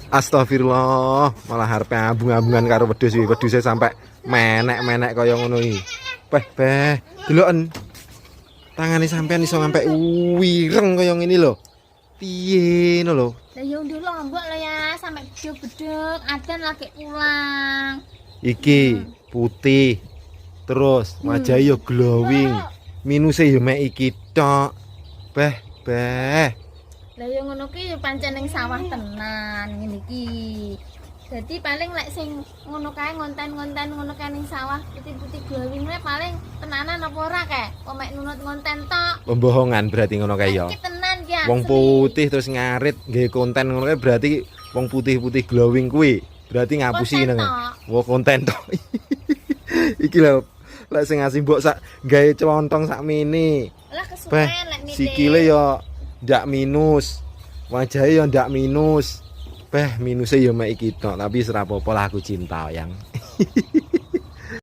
Astagfirullah, malah harpe abung-abungan karo wedhus iki. Wedhuse sampai menek-menek kaya ngono iki. Beh, deloken. Tangane sampean iso sampai wireng kaya ngene lho. Piye ngono lho? Lah ya unduh lombok lah ya sampai bedeg-bedeg adan lagi pulang. Iki putih. Terus wajahe yo glowing. Minuse yo mek iki tok. Beh. Lah ya ngono ki pancen ning sawah tenan ngene iki. Jadi paling lek sing ngono kae ngonten-ngonten ngono kae ning sawah putih-putih glowing paling tenanan apa ora kae? Kok mek nunut ngonten tok. Pembohongan berarti ngono kae ya. Iki tenan ki. Wong putih terus ngarit nggih konten ngono kae berarti wong putih-putih glowing kuwi. Berarti ngapusi nang. Wo konten tok. Iki lho lek sing ngasih mbok sak gawe contong sak mini. Lah kesuwen lek nite. Sikile yo ndak minus. Wajahe yo ndak minus. Minusnya ya mek iki tok, tapi serapopo lah aku cinta yang.